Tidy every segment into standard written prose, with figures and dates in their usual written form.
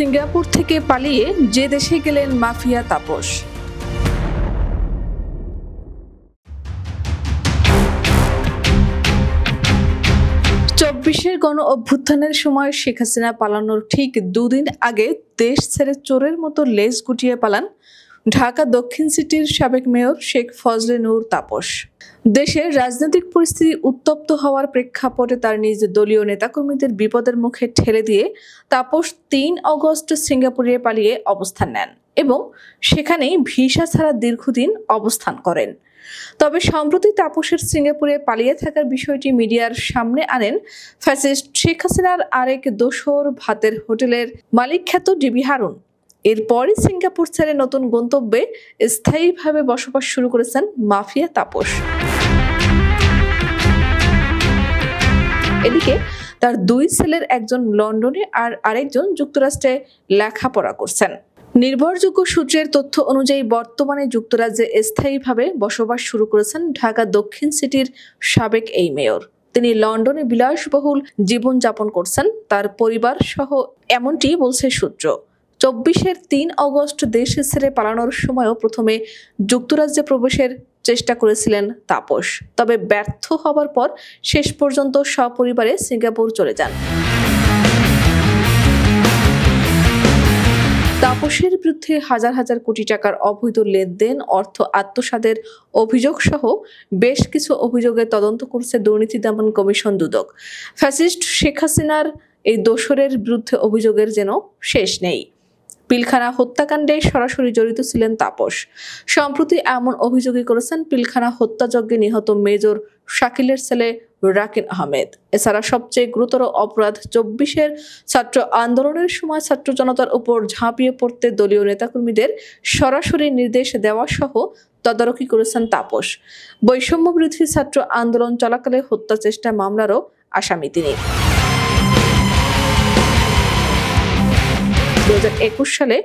Singapore থেকে পালিয়ে যে দেশে গেলেন মাফিয়া তাপস। চব্বিশের গণ অভ্যুত্থানের সময় শেখ হাসিনা পালানোর ঠিক দুদিন আগে দেশ ছেড়ে চোরের মতো লেজ গুটিয়ে পালান ঢাকা দক্ষিণ সিটির সাবেক মেয়র শেখ ফজলে নূর তাপস। দেশের রাজনৈতিক পরিস্থিতি উত্তপ্ত হওয়ার প্রেক্ষাপটে তার নিজ দলীয় নেতাকর্মীদের বিপদের মুখে ঠেলে দিয়ে তাপস ৩ অগস্ট সিঙ্গাপুরে পালিয়ে অবস্থান নেন এবং সেখানেই ভিসা ছাড়া দীর্ঘদিন অবস্থান করেন। তবে সম্প্রতি তাপসের সিঙ্গাপুরে পালিয়ে থাকার বিষয়টি মিডিয়ার সামনে আনেন ফ্যাসিস্ট শেখ হাসিনার আরেক দোসর ভাতের হোটেলের মালিক খ্যাত ডিবি হারুন। এরপরই সিঙ্গাপুর ছেড়ে নতুন গন্তব্যে স্থায়ীভাবে বসবাস শুরু করেছেন মাফিয়া তাপস। এদিকে তার 2 ছেলের একজন লন্ডনে আর আরেকজন যুক্তরাষ্ট্রে লেখাপড়া করছেন। নির্ভরযোগ্য সূত্রের তথ্য অনুযায়ী বর্তমানে যুক্তরাজ্যে স্থায়ীভাবে বসবাস শুরু করেছেন ঢাকা দক্ষিণ সিটির সাবেক এই মেয়র। তিনি লন্ডনে বিলাসবহুল জীবনযাপন করছেন তার পরিবার সহ, এমনটি বলছে সূত্র। 24-এর 3 অগস্ট দেশ ছেড়ে পালানোর সময়ও প্রথমে যুক্তরাজ্যে প্রবেশের চেষ্টা করেছিলেন তাপস, তবে ব্যর্থ হবার পর শেষ পর্যন্ত সপরিবারে সিঙ্গাপুর চলে যান। তাপসের বিরুদ্ধে হাজার হাজার কোটি টাকার অবৈধ লেনদেন, অর্থ আত্মসাতের অভিযোগ সহ বেশ কিছু অভিযোগের তদন্ত করছে দুর্নীতি দমন কমিশন দুদক। ফ্যাসিস্ট শেখ হাসিনার এই দোসরের বিরুদ্ধে অভিযোগের যেন শেষ নেই। পিলখানা হত্যাকাণ্ডে সরাসরি জড়িত ছিলেন তাপস। সম্প্রতি এমন অভিযোগই করেছেন পিলখানা হত্যাযজ্ঞে নিহত মেজর শাকিলের ছেলে রাকিন আহমেদ। এছাড়া সবচেয়ে গুরুতর অপরাধ 24-এর ছাত্র আন্দোলনের সময় ছাত্র জনতার উপর ঝাঁপিয়ে পড়তে দলীয় নেতাকর্মীদের সরাসরি নির্দেশ দেওয়া সহ তদারকি করেছেন তাপস। বৈষম্য বিরোধী ছাত্র আন্দোলন চলাকালে হত্যা চেষ্টা মামলারও আসামি তিনি। 2021 সালে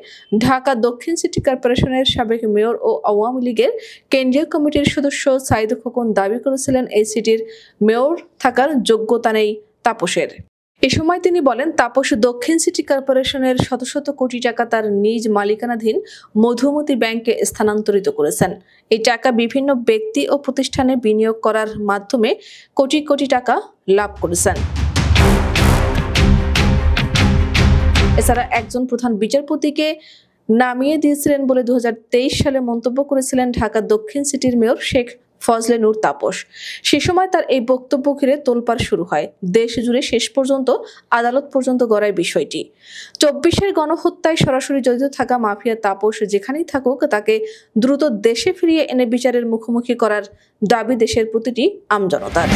ঢাকা দক্ষিণ সিটি কর্পোরেশনের সাবেক মেয়র ও আওয়ামী লীগের কেন্দ্রীয় কমিটির সদস্য সাইদ খোকন দাবি করেছিলেন এই সিটির মেয়র থাকার যোগ্যতা নেই তাপসের। এ সময় তিনি বলেন, তাপস দক্ষিণ সিটি কর্পোরেশনের শত শত কোটি টাকা তার নিজ মালিকানাধীন মধুমতি ব্যাংকে স্থানান্তরিত করেছেন। এই টাকা বিভিন্ন ব্যক্তি ও প্রতিষ্ঠানে বিনিয়োগ করার মাধ্যমে কোটি কোটি টাকা লাভ করেছেন। এছাড়া একজন প্রধান বিচারপতিকে নামিয়ে দিয়েছিলেন বলে 2023 সালে মন্তব্য করেছিলেন ঢাকা দক্ষিণ সিটির মেয়র শেখ ফজলে নূর তাপস। সে সময় তার এই বক্তব্য ঘিরে তোলপাড় শুরু হয়। দেশ জুড়ে শেষ পর্যন্ত আদালত পর্যন্ত গড়ায় বিষয়টি। 24-এর গণহত্যায় সরাসরি জড়িত থাকা মাফিয়া তাপস যেখানেই থাকুক তাকে দ্রুত দেশে ফিরিয়ে এনে বিচারের মুখোমুখি করার দাবি দেশের প্রতিটি আমজনতার।